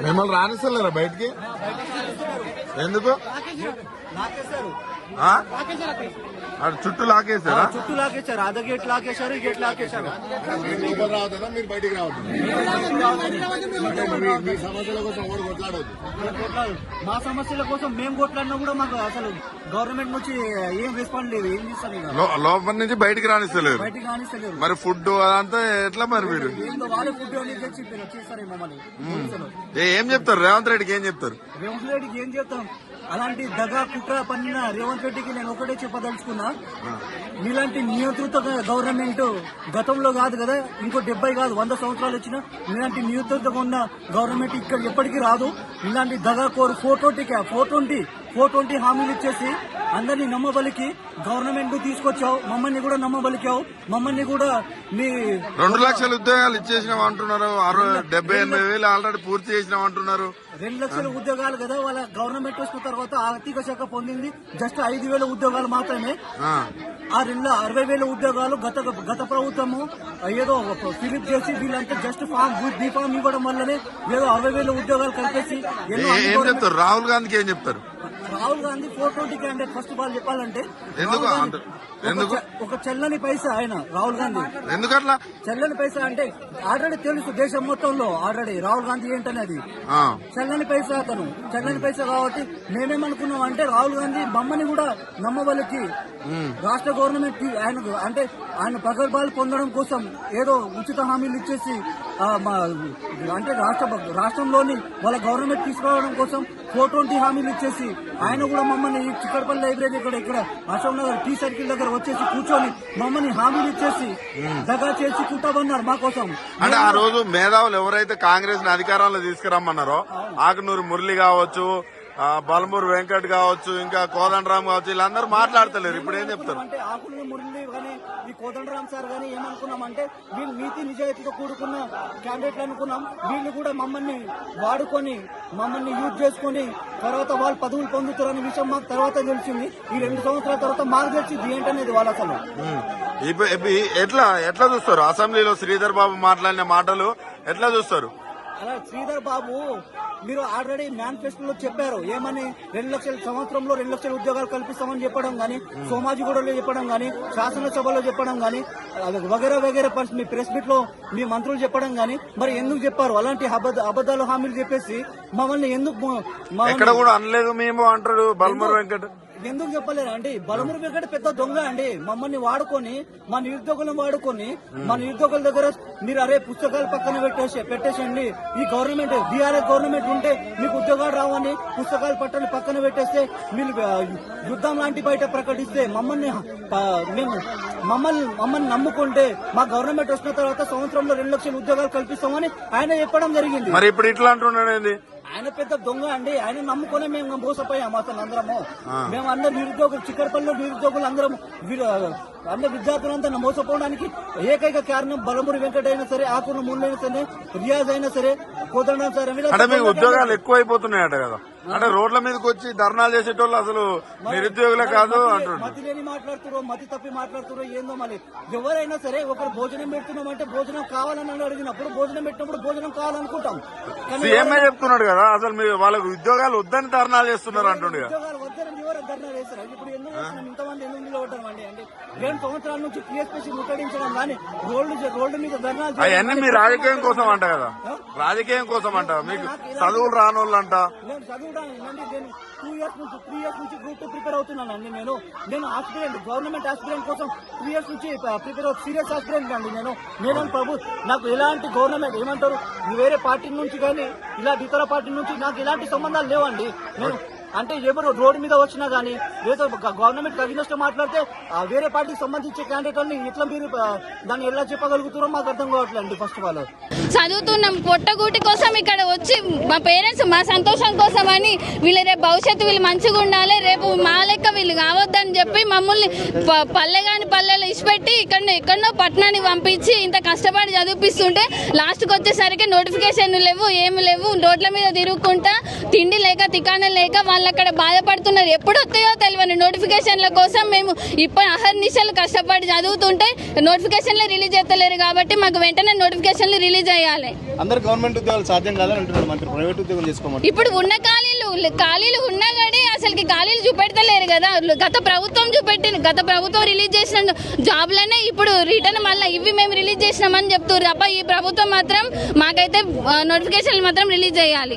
మిమ్మల్ని రానిస్తలేరా బయటికి? ఎందుకు? చుట్టూ లాకేసారా? చుట్టూ లాకేశారు. అదే గేట్ లాకేశారు, ఈ గేట్ లాకేశారు. రావద్దా మీరు బయటికి రావద్దు? మీ సమస్యల కోసం ఎవరు కొట్లాడవద్దు. మా సమస్యల కోసం మేము కొట్లాడినా కూడా మాకు అసలు గవర్నమెంట్ నుంచి ఏం రెస్పాండ్ లేదు. ఏం చేస్తాను లోపల నుంచి బయటికి రానిస్తలేరు. బయటికి రానిస్తలేరు. మరి ఫుడ్ అదంతా ఎట్లా మరి మీరు? వాళ్ళే ఫుడ్ అని తెచ్చి చేస్తారు మమ్మల్ని. ఏం చెప్తారు రేవంత్ రెడ్డికి? ఏం చెప్తారు రేవంత్ రెడ్డికి? ఏం చెప్తాం? అలాంటి దగా కుట్ర పన్నిన రేవంత్ రెడ్డికి నేను ఒకటే చెప్పదలుచుకున్నా, మీలాంటి నియంత్రిత గవర్నమెంట్ గతంలో కాదు కదా, ఇంకో 70 కాదు 100 సంవత్సరాలు వచ్చినా మీలాంటి నియంత్రితగా ఉన్న గవర్నమెంట్ ఇక్కడ ఎప్పటికీ రాదు. ఇలాంటి దగాకోరు 420 హామీలు ఇచ్చేసి అందరినీ నమ్మబలికి గవర్నమెంట్ తీసుకొచ్చావు. మమ్మల్ని కూడా నమ్మబలికావు. మమ్మల్ని కూడా మీ 2 లక్షల ఉద్యోగాలు ఇచ్చేసినాం అంటున్నారు. 78,000 ఆల్రెడీ పూర్తి చేసినాం అంటున్నారు. 2 లక్షల ఉద్యోగాలు కదా వాళ్ళ గవర్నమెంట్ వచ్చిన తర్వాత ఆర్థిక శాఖ పొందింది జస్ట్ 5,000 ఉద్యోగాలు మాత్రమే. ఆ 60,000 ఉద్యోగాలు గత ప్రభుత్వము ఏదో ఫిలిప్ చేసి వీళ్ళంతా జస్ట్ బీఫామ్ ఇవ్వడం వల్లనే ఏదో 60,000 ఉద్యోగాలు కలిపేసి ఏం చెప్తారు? రాహుల్ గాంధీకి ఏం చెప్తారు? రాహుల్ గాంధీ 420 క్యాండిడేట్ ఫస్ట్ వాళ్ళు చెప్పాలంటే ఎందుకు ఒక చెల్లని పైసా ఆయన రాహుల్ గాంధీ. ఎందుకట్లా చెల్లని పైసా అంటే ఆల్రెడీ తెలుసు దేశం మొత్తంలో ఆల్రెడీ రాహుల్ గాంధీ ఏంటనేది. చెల్లని పైసా అతను చెల్లని పైసా కాబట్టి మేమేమనుకున్నాం అంటే రాహుల్ గాంధీ మమ్మల్ని కూడా నమ్మవలికి రాష్ట్ర గవర్నమెంట్ ఆయన ప్రగల్భాలు పొందడం కోసం ఏదో ఉచిత హామీలు ఇచ్చేసి అంటే రాష్ట్రంలోని వాళ్ళ గవర్నమెంట్ తీసుకురావడం కోసం 420 హామీలు ఇచ్చేసి ఆయన కూడా మమ్మల్ని చిక్కడపల్లి లైబ్రరీ ఇక్కడ అశోక్ నగర్ టీ సర్కిల్ దగ్గర వచ్చేసి కూర్చొని మమ్మల్ని హామీలు ఇచ్చేసి దగా చేసి కుట్టాబన్నారు మా కోసం. అంటే ఆ రోజు మేధావులు ఎవరైతే కాంగ్రెస్ ని అధికారంలో తీసుకురమ్మన్నారో ఆకునూరు మురళి కావచ్చు, బల్మూరు వెంకట్ కావచ్చు, ఇంకా కోదండరామ్ కావచ్చు, వీళ్ళందరూ మాట్లాడతలేరు. ఇప్పుడు ఏం చెప్తారు? అంటే ఆకునూరు మురళి కానీ ఈ కోదండరామ్ సార్ కానీ ఏమనుకున్నామంటే వీళ్ళు నీతి నిజాయితీతో కూడుకున్న క్యాండిడేట్లు అనుకున్నాం. వీళ్ళు కూడా మమ్మల్ని వాడుకొని మమ్మల్ని యూజ్ చేసుకుని తర్వాత వాళ్ళు పదవులు పొందుతారనే విషయం మాకు తర్వాత తెలిసింది. ఈ 2 సంవత్సరాల తర్వాత మాకు తెలిసింది ఏంటనేది వాళ్ళు అసలు ఎట్లా చూస్తారు? అసెంబ్లీలో శ్రీధర్ బాబు మాట్లాడిన మాటలు ఎట్లా చూస్తారు? అలా శ్రీధర్ బాబు మీరు ఆల్రెడీ మేనిఫెస్టోలో చెప్పారు ఏమని 2 లక్షల సంవత్సరంలో 2 లక్షల ఉద్యోగాలు కల్పిస్తామని చెప్పడం గానీ, సోమాజిగూడలో చెప్పడం గానీ, శాసనసభలో చెప్పడం గానీ, వగేరా మీ ప్రెస్ మీట్ లో మీ మంత్రులు చెప్పడం గానీ, మరి ఎందుకు చెప్పారు అలాంటి అబద్దాలు హామీలు చెప్పేసి మమ్మల్ని ఎందుకు ఎక్కడ కూడా అనలేదు మేము అంటారు బల్మూరు వెంకట్. ఎందుకు చెప్పలేరు అండి? బలమురు వెంకట పెద్ద దొంగ అండి. మమ్మల్ని వాడుకొని మా నిరుద్యోగులను వాడుకొని మా నిరుద్యోగుల దగ్గర మీరు అరే పుస్తకాలు పక్కన పెట్టేసండి, ఈ గవర్నమెంట్ బీఆర్ఎస్ గవర్నమెంట్ ఉంటే మీకు ఉద్యోగాలు రావని పుస్తకాలు పక్కన పెట్టేస్తే మీరు యుద్ధం లాంటి బయట ప్రకటిస్తే మమ్మల్ని నమ్ముకుంటే మా గవర్నమెంట్ వచ్చిన తర్వాత సంవత్సరంలో 2 లక్షల ఉద్యోగాలు కల్పిస్తామని ఆయన చెప్పడం జరిగింది. మరి ఇప్పుడు ఇట్లా అంటున్నాడు. ఆయన పెద్ద దొంగ అండి. ఆయన నమ్ముకునే మేము మోసపోయాము అసలు అందరము. మేము అందరు నిరుద్యోగులు చిక్కడపల్లిలో నిరుద్యోగులు అందరం అందరు విద్యార్థులంతా మోసపోవడానికి ఏకైక కారణం బలమూరి వెంకట అయినా సరే, ఆకున్న ముళ్ళైనా సరే, రియాజ్ అయినా సరే, కోదండం సరే. మీకు ఉద్యోగాలు ఎక్కువైపోతున్నాయట కదా, అంటే రోడ్ల మీదకి వచ్చి ధర్నాలు చేసేటోళ్ళు అసలు నిరుద్యోగులే కాదు అంటున్నారు. మతి లేని మాట్లాడుతున్నారు, మతి తప్పి మాట్లాడుతున్నారు. ఏందో మళ్ళీ ఎవరైనా సరే ఒకరు భోజనం పెడుతున్నామంటే భోజనం కావాలని అడిగినప్పుడు భోజనం పెట్టినప్పుడు భోజనం కావాలనుకుంటాం. సీఎంఏ చెప్తున్నాడు కదా అసలు మీరు వాళ్ళకు ఉద్యోగాలు వద్దని ధర్నాలు చేస్తున్నారు అంటుండగా. ఉద్యోగాలు వద్దని ఎవరు ధర్నాలు చేస్తారు? ఇప్పుడు ఎందుకు ఇంతమంది ఎందుకు నిలబడ్డామండి అంటే 2 సంవత్సరాల నుంచి టీఎస్పీసీ ముట్టడించడం కానీ రోడ్డు మీద ధర్నాలు అవన్నీ మీ రాజకీయం కోసం అంట కదా, రాజకీయం కోసం అంట. మీకు చదువులు రానోళ్ళు అంట. నేను చదువుతానండి. నేను 3 ఇయర్స్ నుంచి గ్రూప్ 2 ప్రిపేర్ అవుతున్నానండి. నేను ఆస్పిరెంట్, గవర్నమెంట్ ఆస్పిరెంట్ కోసం 3 ఇయర్స్ నుంచి ప్రిపేర్ సీరియస్ ఆస్పిరెంట్ అండి. నేను నాకు ఎలాంటి గవర్నమెంట్ ఏమంటారు వేరే పార్టీ నుంచి కానీ ఇలాంటి ఇతర పార్టీ నుంచి నాకు ఎలాంటి సంబంధాలు లేవండి. నేను అంటే ఎవరు రోడ్డు మీద వచ్చినా గానీ లేదా గవర్నమెంట్ అగ్నెస్ట్ మాట్లాడితే వేరే పార్టీకి సంబంధించే క్యాండిడేట్లని ఎట్లా మీరు దాన్ని ఎలా చెప్పగలుగుతారో మాకు అర్థం కావట్లేదు. ఫస్ట్ ఆఫ్ ఆల్ చదువుతున్నాం పొట్టగూటి కోసం ఇక్కడ వచ్చి మా పేరెంట్స్ మా సంతోషం కోసం అని వీళ్ళు రేపు భవిష్యత్తు వీళ్ళు మంచిగా ఉండాలి, రేపు మా లెక్క వీళ్ళు కావద్దని చెప్పి మమ్మల్ని పల్లెలు ఇచ్చిపెట్టి ఎక్కడనో పట్టణానికి పంపించి ఇంత కష్టపడి చదివిపిస్తుంటే లాస్ట్కి వచ్చేసరికి నోటిఫికేషన్ లేవు, ఏమి లేవు, రోడ్ల మీద తిరుగుకుంటా తిండి లేక తికాణం లేక వాళ్ళ వాళ్ళు అక్కడ బాధపడుతున్నారు. ఎప్పుడు వస్తాయో తెలియని నోటిఫికేషన్ల కోసం మేము ఇప్పుడు అహర్నిశలు కష్టపడి చదువుతుంటే నోటిఫికేషన్లు రిలీజ్ చేస్తలేరు కాబట్టి మాకు వెంటనే నోటిఫికేషన్లు రిలీజ్ చేయాలి. అందరు గవర్నమెంట్ ఉద్యోగాలు సాధ్యం కాదని అంటున్నారు మంత్రి. ప్రైవేట్ ఉద్యోగం చేసుకోమని ఇప్పుడు ఉన్న ఖాళీలు ఉన్నా కానీ అసలుకి ఖాళీలు చూపెడతలేరు కదా. గత ప్రభుత్వం రిలీజ్ చేసిన జాబ్లనే ఇప్పుడు రిటర్న్ మళ్ళీ ఇవి మేము రిలీజ్ చేసినామని చెప్తున్నారు తప్ప ఈ ప్రభుత్వం మాత్రం మాకైతే నోటిఫికేషన్లు మాత్రం రిలీజ్ చేయాలి.